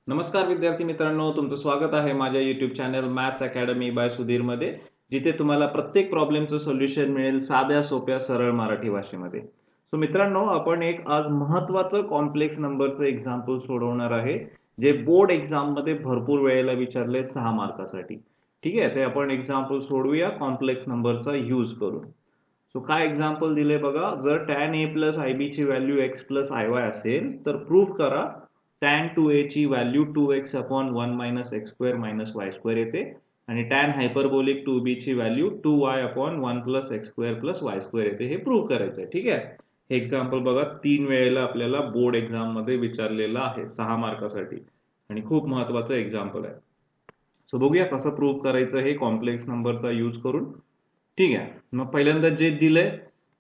नमस्कार विद्यार्थी मित्रांनो, तुमचं स्वागत आहे माझ्या YouTube channel maths academy by Sudhir मध्ये, जिथे तुम्हाला प्रत्येक प्रॉब्लेमचं सोल्युशन मिळेल साध्या सोप्या सरळ मराठी भाषेमध्ये. सो मित्रांनो, आपण एक आज महत्त्वाचं कॉम्प्लेक्स नंबरचं एक्झाम्पल सोडवणार आहे, जे बोर्ड एक्झाम मध्ये भरपूर वेळेला विचारले 6 मार्कासाठी. ठीक आहे, ते आपण एक्झाम्पल सोडवूया कॉम्प्लेक्स नंबरचा यूज करून. सो काय एक्झाम्पल दिले बघा, जर tan a प्लस IB ची व्हॅल्यू x प्लस IY असेल तर प्रूव्ह करा tan 2a ची value 2x upon 1 minus x square minus Y square येते आणि tan हायपरबोलिक 2b ची value 2y upon 1 plus x square plus y square येते. हे प्रूव्ह करायचं आहे. ठीक आहे, हे एक्झाम्पल बघा 3 वेळेला आपल्याला बोर्ड एक्झाम मध्ये विचारलेलं आहे 6 मार्कासाठी आणि खूप महत्वाचं एक्झाम्पल आहे. सो बघूया कसं प्रूव्ह करायचं हे कॉम्प्लेक्स नंबरचा यूज करून. ठीक आहे, मग पहिल्यांदा जे दिलंय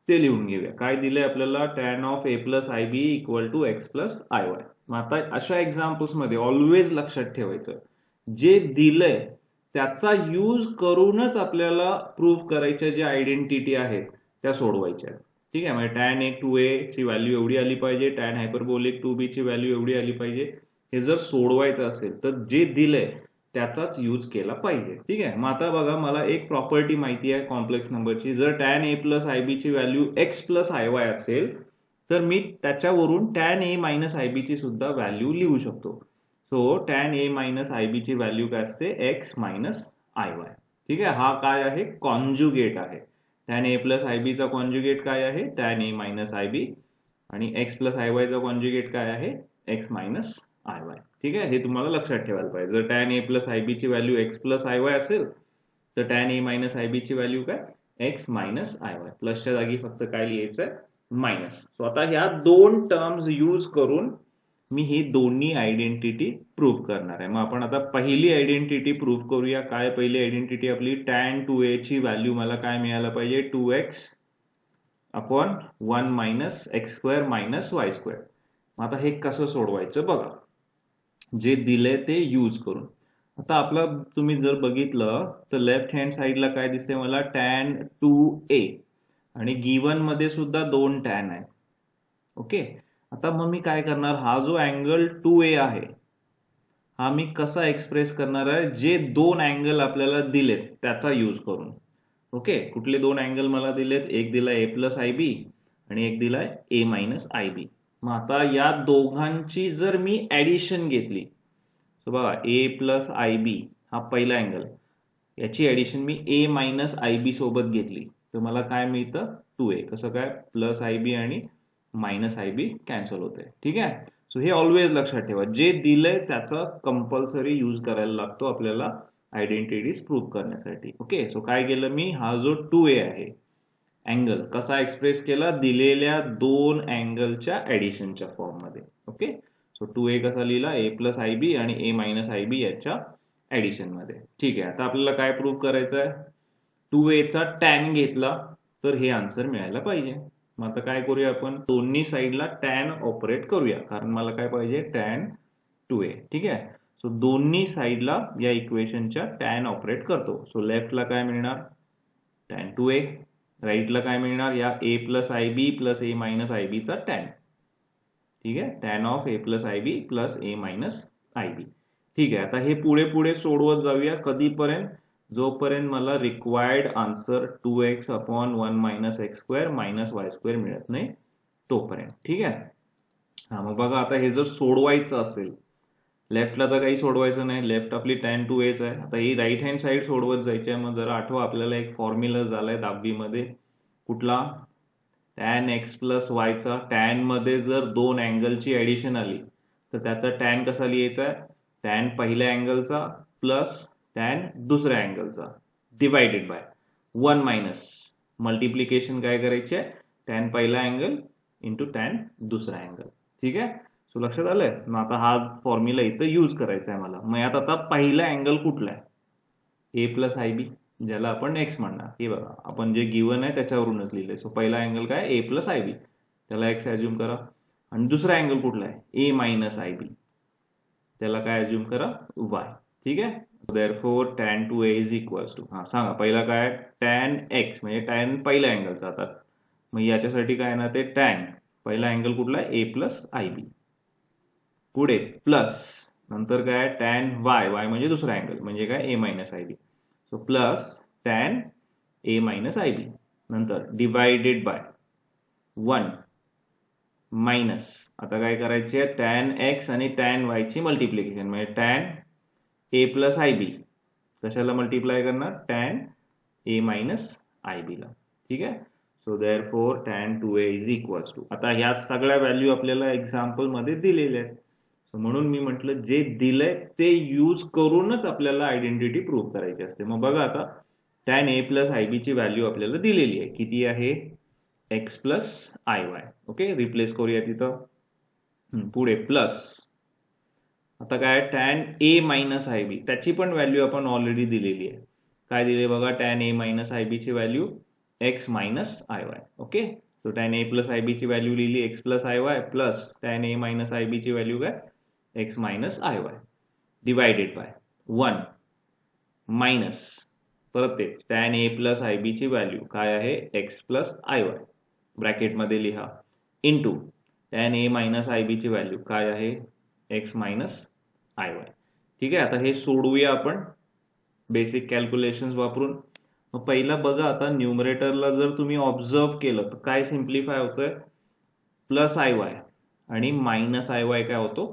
ते लिहून घेऊया. काय दिलंय आपल्याला? tan of a plus I b equal to x plus I y. मग आता अशा एक्झाम्पल्स मध्ये ऑलवेज लक्षात ठेवायचं, जे दिलंय त्याचा यूज करूनच आपल्याला प्रूव्ह करायच्या ज्या आयडेंटिटी आहेत त्या सोडवायच्या. ठीक आहे, म्हणजे tan a 2a ची व्हॅल्यू एवढी आली पाहिजे, tan हायपरबोलिक 2b ची व्हॅल्यू एवढी आली पाहिजे. हे जर सोडवायचं असेल तर जे दिलंय त्याचाच यूज केला पाहिजे. ठीक आहे, मग आता बघा, मला एक प्रॉपर्टी माहिती आहे कॉम्प्लेक्स नंबरची. जर tan a प्लस आय बी ची value X plus I Y असेल तर मी त्याच्यावरून tan a मायनस आय बी ची सुद्धा व्हॅल्यू लिहू शकतो. So tan a minus I बी ची व्हॅल्यू काय असते? X minus I Y. ठीक आहे, हा काय आहे? कॉन्जुगेट आहे. tan a प्लस आय बी चा कॉन्जुगेट काय आहे? tan a मायनस आय बी. आणि एक्स प्लस आय वाय चा कॉन्जुगेट काय आहे? X minus I Y. ठीक आहे, हे तुम्हाला लक्षात ठेवायला पाहिजे. जर tan a प्लस आय बी ची value X plus I Y असेल तर tan a मायनस आय बी ची व्हॅल्यू काय? X minus I Y. प्लसच्या जागी फक्त काय लिहायचं आहे? मायनस. सो आता ह्या दोन टर्म्स यूज करून मी ही दोन्ही आयडेंटिटी प्रूव्ह करणार आहे. मग आपण आता पहिली आयडेंटिटी प्रूव्ह करूया. काय पहिली आयडेंटिटी आपली? tan 2a ची व्हॅल्यू मला काय मिळायला पाहिजे? 2x upon 1 minus x square minus Y square. आता हे कसं सोडवायचं बघा, जे दिले ते यूज करून. आता आपलं तुम्ही जर बघितलं तर लेफ्ट हँड साइडला काय दिसते मला? tan 2a आणि गिवन मध्ये सुद्धा 2 tan आहे. ओके, आता मग मी काय करणार? हा जो अँगल 2a आहे हा मी कसा एक्सप्रेस करणार आहे? जे दोन अँगल आपल्याला दिलेत त्याचा यूज करून. ओके, कुठले दोन अँगल मला दिलेत? एक दिलाय a प्लस आय बी आणि एक दिलाय a मायनस आय बी. मग आता या दोघांची जर मी ऍडिशन घेतली तर बघा, a प्लस आय बी हा पहिला अँगल, याची ऍडिशन मी a मायनस आय बी सोबत घेतली तर मला काय मिळतं? 2a. कसं काय? प्लस आय बी आणि मायनस आय बी कॅन्सल होते. ठीक आहे, सो हे ऑलवेज लक्षात ठेवा, जे दिलंय त्याचा कंपल्सरी यूज करायला लागतो आपल्याला आयडेंटिटीज प्रूव्ह करण्यासाठी. ओके, सो काय केलं मी? हा जो 2a आहे अँगल कसा एक्सप्रेस केला? दिलेल्या दोन अँगलच्या ऍडिशनच्या फॉर्म मध्ये. ओके, सो 2a कसा लिहिला? a प्लस आय बी आणि a मायनस आय बी याच्या ऍडिशन मध्ये. ठीक आहे, आता आपल्याला काय प्रूव्ह करायचं आहे? 2a चा tan घेतला तर हे आन्सर मिळायला पाहिजे. मग आता काय करूया आपण? दोन्ही साईडला tan ऑपरेट करूया, कारण मला काय पाहिजे? tan 2a. ठीक आहे, सो दोन्ही साईडला या इक्वेशनच्या tan ऑपरेट करतो. सो लेफ्टला काय मिळणार? tan 2a. राईटला काय मिळणार? या a plus I b plus a minus I बी चा tan. ठीक आहे, tan of a plus I b plus a minus I बी. ठीक आहे, आता हे पुढे पुढे सोडवत जाऊया. कधीपर्यंत? जोपर्यंत मला required answer 2x upon 1 minus x square minus Y square मिळत नाही तोपर्यंत. ठीक आहे, हा मग बघा, आता हे जर सोडवायचं असेल, लेफ्टला तर काही सोडवायचं नाही, लेफ्ट आपली tan 2a आहे. आता ही राईट हँड साईड सोडवत जायची आहे. मग जरा आठवा, आपल्याला एक फॉर्म्युला झालाय 10वी मध्ये. कुठला? tan x प्लस y चा. tan मध्ये जर दोन अँगलची ऍडिशन आली तर त्याचा tan कसा लिहायचा आहे? tan पहिल्या अँगलचा प्लस tan दुसऱ्या अँगलचा डिवायडेड बाय 1 मायनस मल्टिप्लिकेशन काय करायचे? tan पहिला अँगल इंटू tan दुसरा अँगल. ठीक आहे, सो लक्षात आलंय? मग आता हा फॉर्म्युला इथं यूज करायचा आहे मला. मग यात आता पहिला अँगल कुठला आहे? a प्लस आय बी, ज्याला आपण x म्हणणार. हे बघा, आपण जे गिवन आहे त्याच्यावरूनच लिहिलंय. सो पहिला अँगल काय? a प्लस आय बी, त्याला x अज्युम करा. आणि दुसरा अँगल कुठला आहे? a मायनस आय बी, त्याला काय अज्युम करा? y. ठीक आहे, therefore tan 2a is equals to, हा सांगा पहिला काय? tan x म्हणजे tan पहिल्या अँगलचा. आता मग याच्यासाठी काय ना, ते tan पहिला अँगल कुठला आहे? a plus I b. पुढे प्लस नंतर काय टॅन वाय, वाय म्हणजे दुसरा अँगल म्हणजे काय A minus I B. So plus tan A minus I बी, नंतर डिवायडेड बाय 1 मायनस, आता काय करायचे आहे टॅन एक्स आणि टॅन वाय ची मल्टिप्लिकेशन म्हणजे tan A plus I B, कशाला मल्टिप्लाय करणार tan A minus I B ला. ठीक आहे. So therefore tan 2a is equals to, आता ह्या सगळ्या व्हॅल्यू आपल्याला एक्झाम्पल मध्ये दिलेल्या आहेत. म्हणून मी म्हटलं जे दिलंय ते यूज करूनच आपल्याला आयडेंटिटी प्रूव्ह करायची असते. मग बघा आता टॅन ए प्लस आय बी ची व्हॅल्यू आपल्याला दिलेली आहे, किती आहे x plus I Y. Okay, replace करूया तिथं. पुढे प्लस, आता काय tan A minus I b, त्याची पण व्हॅल्यू आपण ऑलरेडी दिलेली आहे. काय दिले बघा, टॅन ए मायनस आय बी ची value X minus I Y. Okay, so tan A plus I बी ची व्हॅल्यू लिहिली X plus I Y, plus tan A minus I बी ची व्हॅल्यू काय X minus I Y, divided by 1 minus, परत तेच tan A plus I बी ची value काय आहे x plus I Y, ब्रॅकेटमध्ये लिहा, into tan A minus I बी ची व्हॅल्यू काय आहे एक्स मायनस आय वाय. ठीक आहे, आता हे सोडवूया आपण बेसिक कॅल्क्युलेशन्स वापरून. मग पहिला बघा, आता न्यूमरेटरला जर तुम्ही ऑब्झर्व केलं तर काय सिम्प्लिफाय होतंय, प्लस आय वाय आणि मायनस आय वाय काय होतो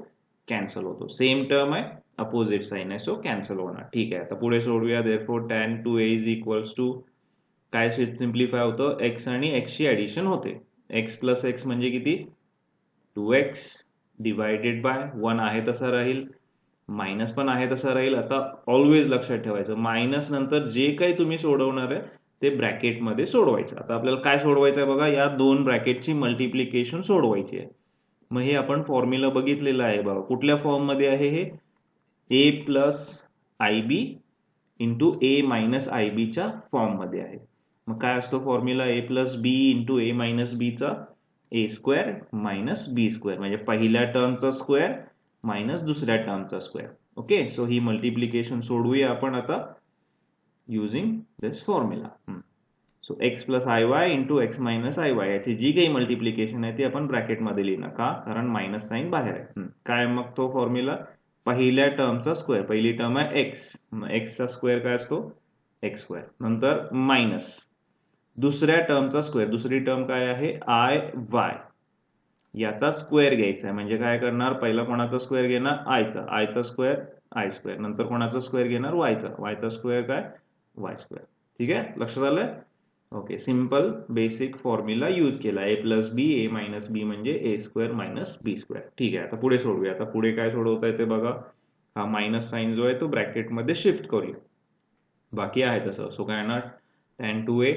कॅन्सल होतो. सेम टर्म आहे, अपोजिट साइन आहे, सो कॅन्सल होणार. ठीक आहे, आता पुढे सोडूया. Therefore tan 2a is equals to, काय सिम्प्लिफाय होतं एक्स आणि एक्स ची ऍडिशन होते. एक्स प्लस एक्स म्हणजे किती 2x डिवायडेड बाय 1 आहे तसा राहील, मायनस पण आहे तसा राहील. आता ऑलवेज लक्षात ठेवायचं मायनस नंतर जे काही तुम्ही सोडवणार आहे ते ब्रॅकेटमध्ये सोडवायचं. आता आपल्याला काय सोडवायचं आहे बघा, या दोन ब्रॅकेटची मल्टिप्लिकेशन सोडवायची आहे. मग हे आपण फॉर्म्युला बघितलेला आहे बघा, कुठल्या फॉर्म मध्ये आहे हे, A plus I B into A minus I बीच्या फॉर्म मध्ये आहे. मग काय असतो formula, A plus B into A minus बीचा A square minus B square, म्हणजे पहिल्या टर्मचा स्क्वेअर मायनस दुसऱ्या टर्मचा स्क्वेअर. ओके, सो ही मल्टिप्लिकेशन सोडवूया आपण आता using this formula. So X plus I Y into X minus I Y याची जी काही मल्टिप्लिकेशन आहे ती आपण ब्रॅकेटमध्ये लिहिणार, का कारण मायनस साइन बाहेर आहे. काय मग तो फॉर्म्युला, पहिल्या टर्मचा स्क्वेअर, पहिली टर्म आहे एक्स, एक्सचा स्क्वेअर काय असतो एक्स स्क्वेअर, नंतर मायनस दुसऱ्या टर्मचा स्क्वेअर, दुसरी टर्म काय आहे आय वाय, याचा स्क्वेअर घ्यायचा आहे. म्हणजे काय करणार, पहिला कोणाचा स्क्वेअर घेणार आयचा, आयचा स्क्वेअर आय स्क्वेअर, नंतर कोणाचा स्क्वेअर घेणार वायचा, वायचा स्क्वेअर काय वाय स्क्वेअर. ठीक आहे, लक्षात आलंय. Okay, simple basic formula use केला, ए plus B A minus B म्हणजे ए स्क्वेअर मायनस बी स्क्वेअर. ठीक आहे, आता पुढे सोडूया. आता पुढे काय सोडवता येते बघा, हा मायनस साइन जो आहे तो ब्रॅकेटमध्ये शिफ्ट करूया, बाकी आहे तसं. सो काय येणार टॅन 2a,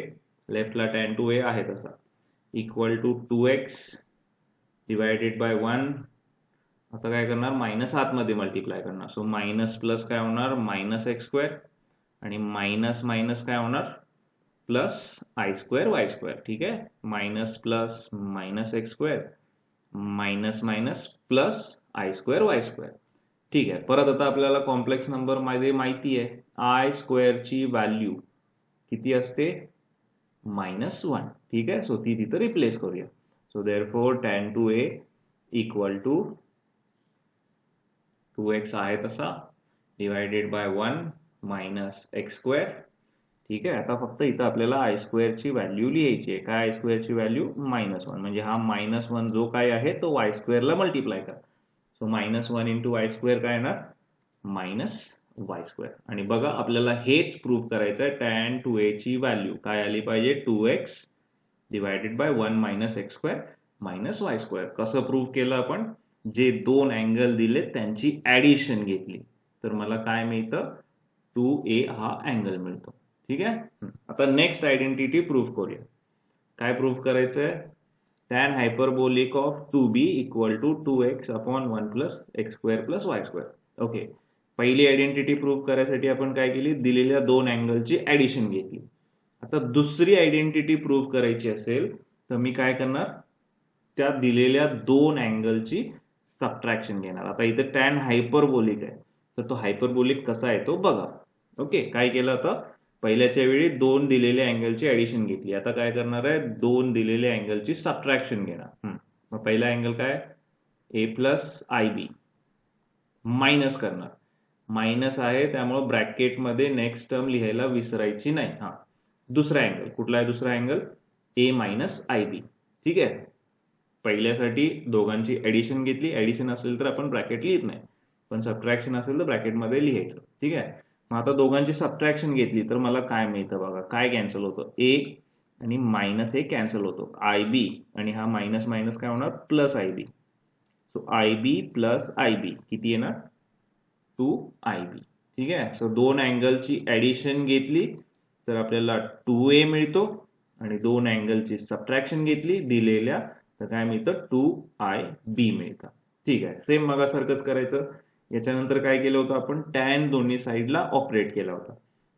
लेफ्टला टॅन 2a आहे तसा, equal to 2x divided by 1. आता काय करणार मायनस आतमध्ये मल्टिप्लाय करणार, सो मायनस प्लस काय होणार मायनस एक्स स्क्वेअर आणि मायनस मायनस काय होणार plus I square Y square. ठीक आहे, minus plus minus x square minus minus plus I square Y square. ठीक आहे, परत आता आपल्याला कॉम्प्लेक्स नंबर मध्ये माहिती आहे आय स्क्वेअरची व्हॅल्यू किती असते -1. ठीक आहे, सो ती तिथं रिप्लेस करूया. So therefore tan 2a equal to 2x आहे तसा divided by 1 minus x square. ठीक आहे, आता फक्त इथं आपल्याला आय स्क्वेअरची व्हॅल्यू लिहायची आहे. काय आय स्क्वेअरची व्हॅल्यू -1, म्हणजे हा -1 जो काय आहे तो वाय स्क्वेअरला मल्टिप्लाय करा. सो -1 इंटू वाय स्क्वेअर काय येणार मायनस वाय स्क्वेअर. आणि बघा आपल्याला हेच प्रूव्ह करायचं आहे, टॅन 2a ची व्हॅल्यू काय आली पाहिजे 2x divided by 1 minus x square minus Y square. कसं प्रूव्ह केलं आपण, जे दोन अँगल दिले त्यांची ऍडिशन घेतली तर मला काय मिळतं 2a हा अँगल मिळतो. ठीक आहे, आता नेक्स्ट आयडेंटिटी प्रूव्ह करूया. काय प्रूव्ह करायचंय, tan hyperbolic of 2b equal to 2x upon 1 plus x square plus y square. Okay, पहिली आयडेंटिटी प्रूव्ह करायसाठी आपण काय केली, दिलेल्या दोन अँगलची ऍडिशन घेतली. आता दुसरी आयडेंटिटी प्रूव्ह करायची असेल तर मी काय करणार, त्या दिलेल्या दोन अँगलची सबट्रॅक्शन घेणार. आता इथे टॅन हायपरबोलिक आहे तर तो हायपरबोलिक कसा आहे तो बघा. ओके, काय केलं, आता पहिल्याच्या वेळी दोन दिलेल्या अँगलची ऍडिशन घेतली, आता काय करणार आहे दोन दिलेल्या अँगलची सबट्रॅक्शन घेणार. मग पहिला अँगल काय ए प्लस आय बी मायनस करणार. मायनस आहे त्यामुळे ब्रॅकेटमध्ये नेक्स्ट टर्म लिहायला विसरायची नाही. हा, दुसरा अँगल कुठला आहे? दुसरा अँगल ए मायनस आय बी. ठीक आहे, पहिल्यासाठी दोघांची ऍडिशन घेतली. ऍडिशन असेल तर आपण ब्रॅकेट लिहित नाही, पण सबट्रॅक्शन असेल तर ब्रॅकेटमध्ये लिहायचं. ठीक आहे, मग आता दोघांची सबट्रॅक्शन घेतली तर मला काय मिळतं बघा. काय कॅन्सल होतं? ए आणि मायनस ए कॅन्सल होतो. आय बी आणि हा मायनस मायनस काय होणार? Plus I B. So i b plus I b किती येणार? 2IB. ठीक आहे, सो दोन अँगलची ऍडिशन घेतली तर आपल्याला 2A मिळतो आणि दोन अँगलची सबट्रॅक्शन घेतली दिलेल्या तर काय मिळतं? 2IB मिळतं. ठीक आहे, सेम मगासारखंच करायचं. याच्यानंतर काय केलं होतं आपण? टॅन दोन्ही साईडला ऑपरेट केला होता.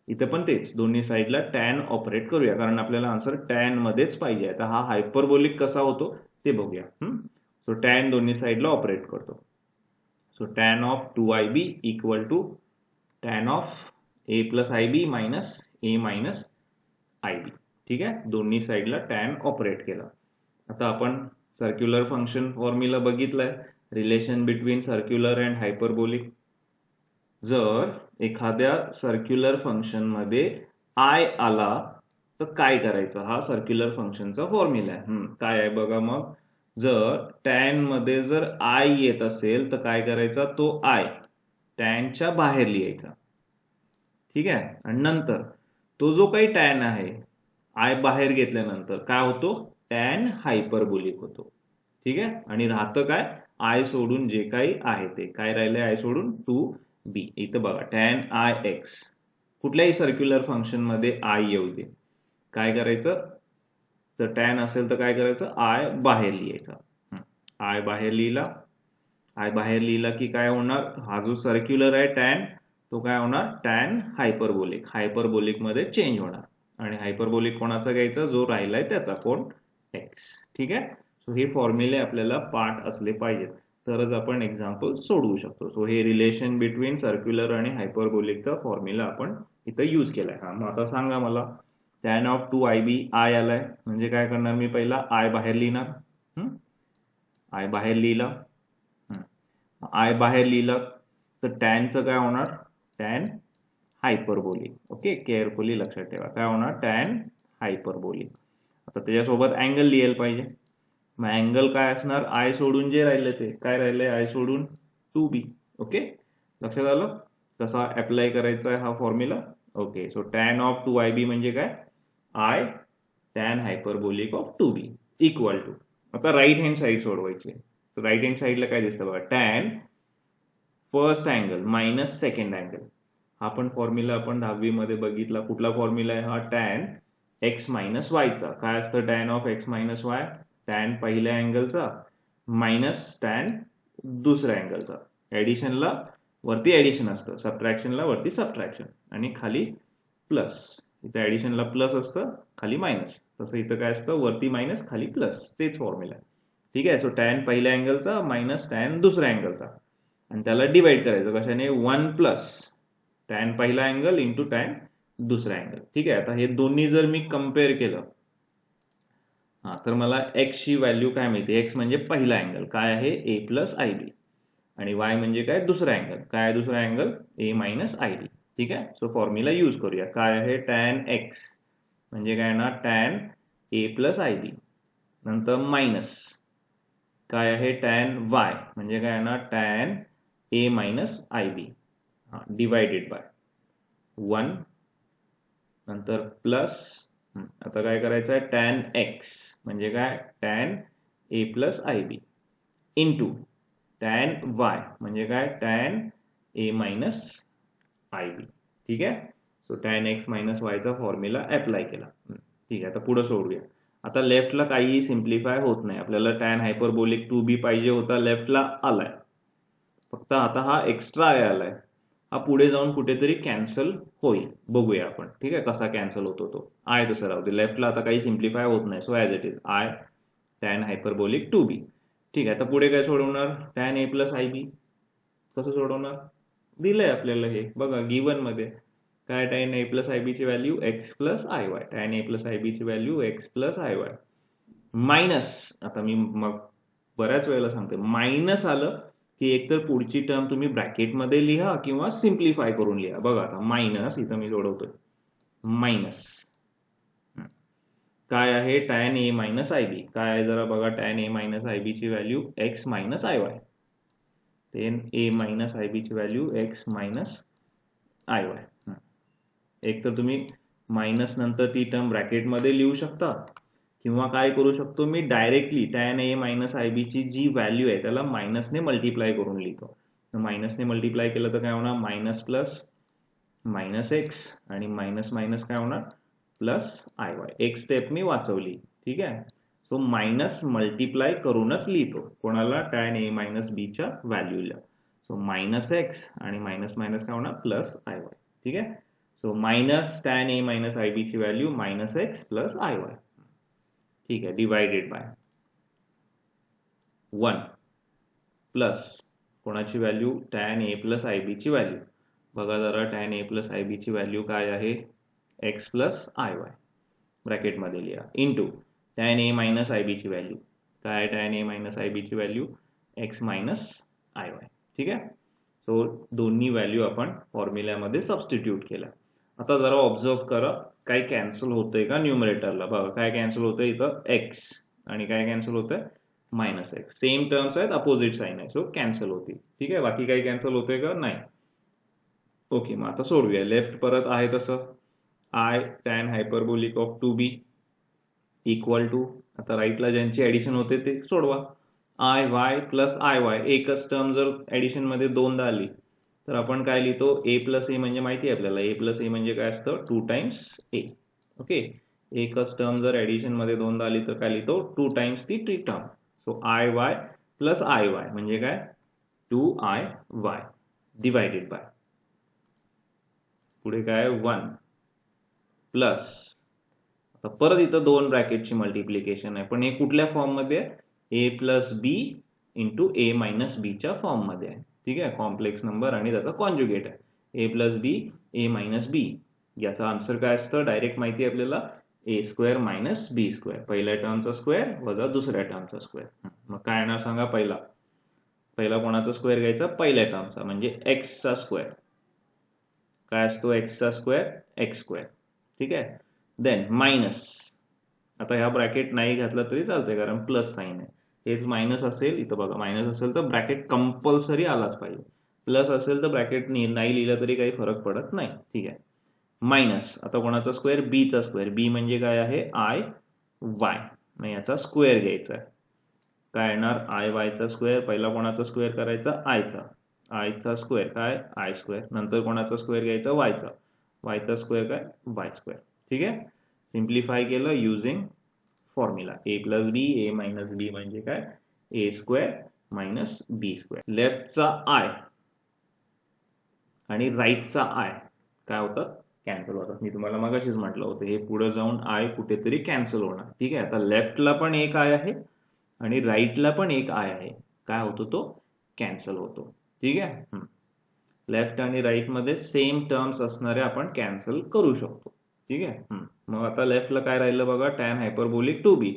इथं पण तेच, दोन्ही साईडला टॅन ऑपरेट करूया कारण आपल्याला आन्सर टॅन मध्येच पाहिजे. आता हा हायपरबोलिक कसा होतो ते बघूया. सो टॅन दोन्ही साईडला ऑपरेट करतो. So tan of 2IB equal to tan of A plus IB minus A minus IB. ठीक आहे, दोन्ही साईडला टॅन ऑपरेट केला. आता आपण सर्क्युलर फंक्शन फॉर्म्युला बघितलाय, relation between circular and hyperbolic. जर एखाद्या सर्क्युलर फंक्शन मध्ये आय आला तर काय करायचं? हा सर्क्युलर फंक्शनचा फॉर्म्युला आहे. काय आहे बघा. मग जर टॅन मध्ये जर आय येत असेल तर काय करायचा? तो आय टॅनच्या बाहेर लिहायचा. ठीक आहे, आणि नंतर तो जो काही टॅन आहे आय बाहेर घेतल्यानंतर काय होतो? टॅन हायपरबोलिक होतो. ठीक आहे, आणि राहतं काय? आय सोडून जे काही आहे ते काय राहिलंय? आय सोडून 2b. इथं बघा टॅन आय एक्स. कुठल्याही सर्क्युलर फंक्शन मध्ये आय येऊ दे, काय करायचं? तर टॅन असेल तर काय करायचं? आय बाहेर लिहायचा. आय बाहेर लिहिला. आय बाहेर लिहिला की काय होणार? हा जो सर्क्युलर आहे टॅन तो काय होणार? Tan hyperbolic. हायपरबोलिक मध्ये चेंज होणार आणि हायपरबोलिक कोणाचा घ्यायचा? जो राहिलाय त्याचा. कोण? एक्स. ठीक आहे, सो हे फॉर्म्युले आपल्याला पाठ असले पाहिजेत तरच आपण एक्झाम्पल सोडवू शकतो. सो हे रिलेशन बिटवीन सर्क्युलर आणि हायपरबोलिकचा फॉर्म्युला आपण इथं यूज केलाय. हा, मग आता सांगा मला, टॅन ऑफ 2IB आय आलाय म्हणजे काय करणार मी? पहिला आय बाहेर लिहिणार. आय बाहेर लिहिला. आय बाहेर लिहिलं तर टॅनचं काय होणार? Tan hyperbolic. ओके, केअरफुली लक्षात ठेवा काय होणार? Tan hyperbolic. आता त्याच्यासोबत अँगल लिहायला पाहिजे. मग अँगल काय असणार? आय सोडून जे राहिलं ते काय राहिलंय? आय सोडून 2B. ओके, लक्षात आलं कसा अप्लाय करायचा आहे हा formula? Okay, so tan of 2IB म्हणजे काय? I tan hyperbolic of 2B equal to. आता राईट हँड साईड सोडवायची. राईट हँड साईडला काय दिसतं बघा? Tan first angle minus second angle. हा पण फॉर्म्युला आपण 10वी मध्ये बघितला. कुठला फॉर्म्युला आहे हा? टॅन एक्स मायनस वायचा. काय असतं tan of X minus Y? Tan पहिल्या अँगलचा मायनस टॅन दुसऱ्या अँगलचा. ऍडिशनला वरती ऍडिशन असतं, सबट्रॅक्शनला वरती सबट्रॅक्शन आणि खाली प्लस. इथं ऍडिशनला प्लस असतं, खाली मायनस. तसं इथं काय असतं? वरती मायनस खाली प्लस. तेच फॉर्म्युला. ठीक आहे, सो टॅन पहिल्या अँगलचा मायनस टॅन दुसऱ्या अँगलचा आणि त्याला डिवाइड करायचं कशाने? 1 प्लस टॅन पहिला अँगल इंटू टॅन दुसरा अँगल. ठीक आहे, आता हे दोन्ही जर मी कम्पेअर केलं तर मला एक्स ची व्हॅल्यू काय मिळते? एक्स म्हणजे पहिला अँगल काय आहे? ए प्लस आय बी. आणि वाय म्हणजे काय? दुसरा अँगल काय आहे? दुसरा अँगल ए मायनस आय बी. ठीक आहे, सो फॉर्म्युला यूज करूया. काय आहे? टॅन एक्स म्हणजे काय ना? टॅन ए प्लस आय बी. नंतर मायनस काय आहे? टॅन वाय म्हणजे काय ना? Tan A minus I b divided by 1. नंतर प्लस. आता काय करायचं आहे? टॅन एक्स म्हणजे काय? Tan A plus I B into tan Y म्हणजे काय? टॅन ए मायनस आय बी. ठीक आहे, सो टॅन एक्स मायनस वायचा फॉर्म्युला अप्लाय केला. ठीक आहे, आता पुढे सोडूया. आता लेफ्टला काहीही सिम्प्लिफाय होत नाही. आपल्याला टॅन हायपरबोलिक 2B पाहिजे होता, लेफ्टला आलाय. फक्त आता हा एक्स्ट्रा आय आलाय, हा पुढे जाऊन कुठेतरी कॅन्सल होईल. बघूया आपण. ठीक आहे, कसा कॅन्सल होतो तो. आय तसं राहू दे. लेफ्टला आता काही सिम्प्लिफाय होत नाही, so as it is I tan hyperbolic 2B. ठीक आहे, आता पुढे काय सोडवणार? Tan A plus I B. कसं सोडवणार? दिलंय आपल्याला हे बघा गिवन मध्ये. काय? टॅन ए प्लस आय बी ची value X plus I Y. Tan A plus I बी ची value X plus I Y minus. आता मी मग बऱ्याच वेळेला सांगते मायनस आलं की एकतर पुढची टर्म तुम्ही ब्रॅकेटमध्ये लिहा किंवा सिम्प्लिफाय करून लिहा. बघा आता मायनस, इथं मी सोडवतोय, मायनस काय आहे, tan a minus I B. काय आहे जरा बघा, tan a मायनस आय बी ची value x minus I Y. tan a minus I बी ची value x minus I Y. एक तर तुम्ही मायनस नंतर ती टर्म ब्रॅकेटमध्ये लिहू शकता किंवा काय करू शकतो मी, directly tan a minus I बी ची जी व्हॅल्यू आहे त्याला मायनसने मल्टिप्लाय करून लिहितो. मायनसने मल्टिप्लाय केलं तर काय होणार, मायनस प्लस मायनस एक्स आणि मायनस मायनस काय होणार, प्लस आय वाय. एक स्टेप मी वाचवली. ठीक आहे. सो मायनस मल्टिप्लाय करूनच लिहितो कोणाला, tan a मायनस बी च्या व्हॅल्यूला. सो मायनस एक्स आणि मायनस मायनस काय होणार, प्लस आय वाय. ठीक आहे. So minus tan a minus I बी ची value minus X plus I Y. ठीक आहे. डिवायडेड बाय 1 प्लस कोणाची value, tan a plus I बी ची व्हॅल्यू. बघा जरा, tan a प्लस आय बी ची व्हॅल्यू काय आहे, एक्स प्लस आय वाय. ब्रॅकेटमध्ये लिहा. Into tan a minus I बी ची व्हॅल्यू काय, tan a मायनस आय बी ची value X minus I Y. ठीक आहे. सो दोन्ही व्हॅल्यू आपण फॉर्म्युल्यामध्ये सबस्टिट्यूट केल्या. आता जरा ऑब्झर्व करा, काय कॅन्सल होतंय का न्यूमरेटरला. बघा काय कॅन्सल होतंय इथं, एक्स आणि काय कॅन्सल होतंय, मायनस एक्स. सेम टर्म्स आहेत, अपोजिट साइन आहे, सो कॅन्सल होतील. ठीक आहे. बाकी काही कॅन्सल होतंय का, नाही. ओके, मग आता सोडूया. लेफ्ट परत आहे तसं, i tan hyperbolic of 2b equal to, आता राईटला ज्यांची ऍडिशन होते ते सोडवा. I Y plus I y, एकच टर्म जर ऍडिशन मध्ये दोनदा आली तर आपण काय लिहितो, ए प्लस ए म्हणजे माहिती आहे आपल्याला, ए प्लस ए म्हणजे काय असतं, 2 टाइम्स ए. ओके. एकच टर्म जर ऍडिशन मध्ये दोनदा आली तर काय लिहितो, 2 टाइम्स ती term. So I Y plus I Y म्हणजे काय, 2i वाय डिवायडेड बाय, पुढे काय 1 प्लस, आता परत इथं दोन ब्रॅकेटची मल्टिप्लिकेशन आहे, पण हे कुठल्या फॉर्म मध्ये, ए plus B into A minus B च्या फॉर्म मध्ये आहे. ठीक आहे. कॉम्प्लेक्स नंबर आणि त्याचा कॉन्जुगेट आहे, a plus B A minus बी. याचा आन्सर काय असतं, डायरेक्ट माहिती आहे आपल्याला, ए स्क्वेअर मायनस बी स्क्वेअर. पहिल्या टर्मचा स्क्वेअर वजा दुसऱ्या टर्मचा स्क्वेअर. मग काय येणार सांगा, पहिला कोणाचा स्क्वेअर घ्यायचा, पहिल्या टर्मचा म्हणजे एक्सचा स्क्वेअर. काय असतो एक्सचा स्क्वेअर, एक्स स्क्वेअर. ठीक आहे. देन मायनस, आता ह्या ब्रॅकेट नाही घातला तरी चालतंय कारण प्लस साइन आहे. हेच मायनस असेल, इथं बघा मायनस असेल तर ब्रॅकेट कंपल्सरी आलाच पाहिजे. प्लस असेल तर ब्रॅकेट नाही लिहिलं तरी काही फरक पडत नाही. ठीक आहे. मायनस, आता कोणाचा स्क्वेअर, बी चा स्क्वेअर. बी म्हणजे काय आहे, आय वाय. मग याचा स्क्वेअर घ्यायचा आहे. काय येणार, आय वायचा स्क्वेअर. पहिला कोणाचा स्क्वेअर करायचा, आयचा स्क्वेअर काय, आय स्क्वेअर. नंतर कोणाचा स्क्वेअर घ्यायचा, वायचा स्क्वेअर काय, वाय स्क्वेअर. ठीक आहे. सिम्प्लिफाय केलं using formula, A plus B A minus B म्हणजे काय, A square minus B square. लेफ्टचा आय आणि राईटचा आय काय होतं, कॅन्सल होतात. मी तुम्हाला मगाशीच म्हटलं होतं, हे पुढे जाऊन आय कुठेतरी कॅन्सल होणार. ठीक आहे. आता लेफ्टला पण एक आय आहे आणि राईटला पण एक आय आहे, काय होतो तो, कॅन्सल होतो. ठीक आहे. लेफ्ट आणि राईट मध्ये सेम टर्म्स असणारे आपण कॅन्सल करू शकतो. ठीक आहे. मग आता लेफ्टला काय राहिलं बघा, टॅन हायपरबोलिक 2b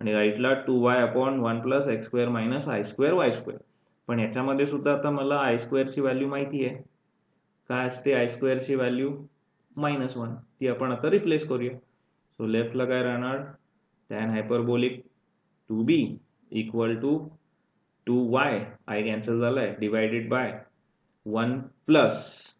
आणि राईटला 2y upon 1 plus x square minus i square Y square. पण याच्यामध्ये सुद्धा आता मला आय स्क्वेअरची व्हॅल्यू माहिती आहे, काय असते आय स्क्वेअरची व्हॅल्यू, -1. ती आपण आता रिप्लेस करूया. सो लेफ्टला काय राहणार, tan hyperbolic 2b equal to 2y, i cancel झालाय, डिवायडेड बाय 1 प्लस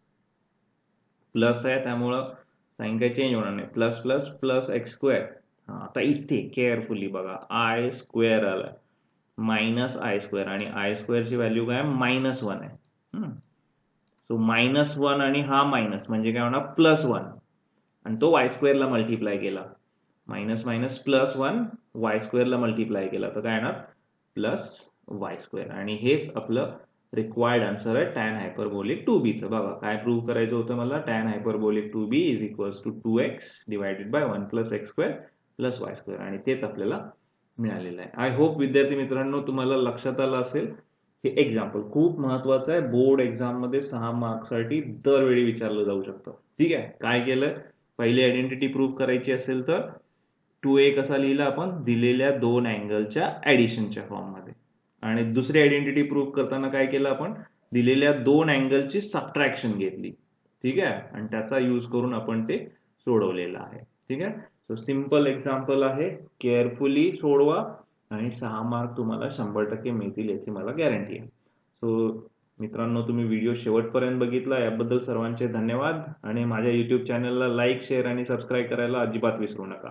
आहे त्यामुळं साइन काही चेंज होणार नाही, plus plus plus x square. आता इथे केअरफुली बघा, आय स्क्वेअर आला मायनस आय स्क्वेअर आणि आय स्क्वेअरची व्हॅल्यू काय, -1 आहे. सो -1 आणि हा मायनस म्हणजे काय होणार, +1 आणि तो वाय स्क्वेअरला मल्टिप्लाय केला, मायनस मायनस +1 वाय स्क्वेअरला मल्टिप्लाय केला तर काय येणार, प्लस वाय स्क्वेअर. आणि हेच आपलं रिक्वायर्ड आन्सर आहे टॅन हायपरबोलिक 2b चं. बघा काय प्रूव्ह करायचं होतं मला, tan hyperbolic 2b is equals to 2x divided by 1 plus x square plus y square. आणि तेच आपल्याला मिळालेलं आहे. आय होप विद्यार्थी मित्रांनो तुम्हाला लक्षात आलं असेल. हे एक्झाम्पल खूप महत्वाचं आहे, बोर्ड एक्झाम मध्ये 6 मार्क्ससाठी दरवेळी विचारलं जाऊ शकतं. ठीक आहे. काय केलं, पहिली आयडेंटिटी प्रूव्ह करायची असेल तर 2a कसा लिहिला आपण, दिलेल्या दोन अँगलच्या ऍडिशनच्या फॉर्म मध्ये, आणि दुसरी आयडेंटिटी प्रूव्ह करताना काय केलं आपण, दिलेल्या 2 अँगलची सबट्रॅक्शन घेतली. ठीक आहे, आणि त्याचा यूज करून आपण ते सोडवलेलं आहे. ठीक आहे, सो सिंपल एक्झाम्पल आहे, केअरफुली सोडवा आणि 6 मार्क तुम्हाला 100% मिळतील याची मला गॅरंटी आहे. सो मित्रांनो, तुम्ही व्हिडिओ शेवटपर्यंत बघितला याबद्दल सर्वांचे धन्यवाद आणि माझ्या YouTube चॅनलला लाईक, शेअर आणि सबस्क्राईब करायला अजिबात विसरू नका.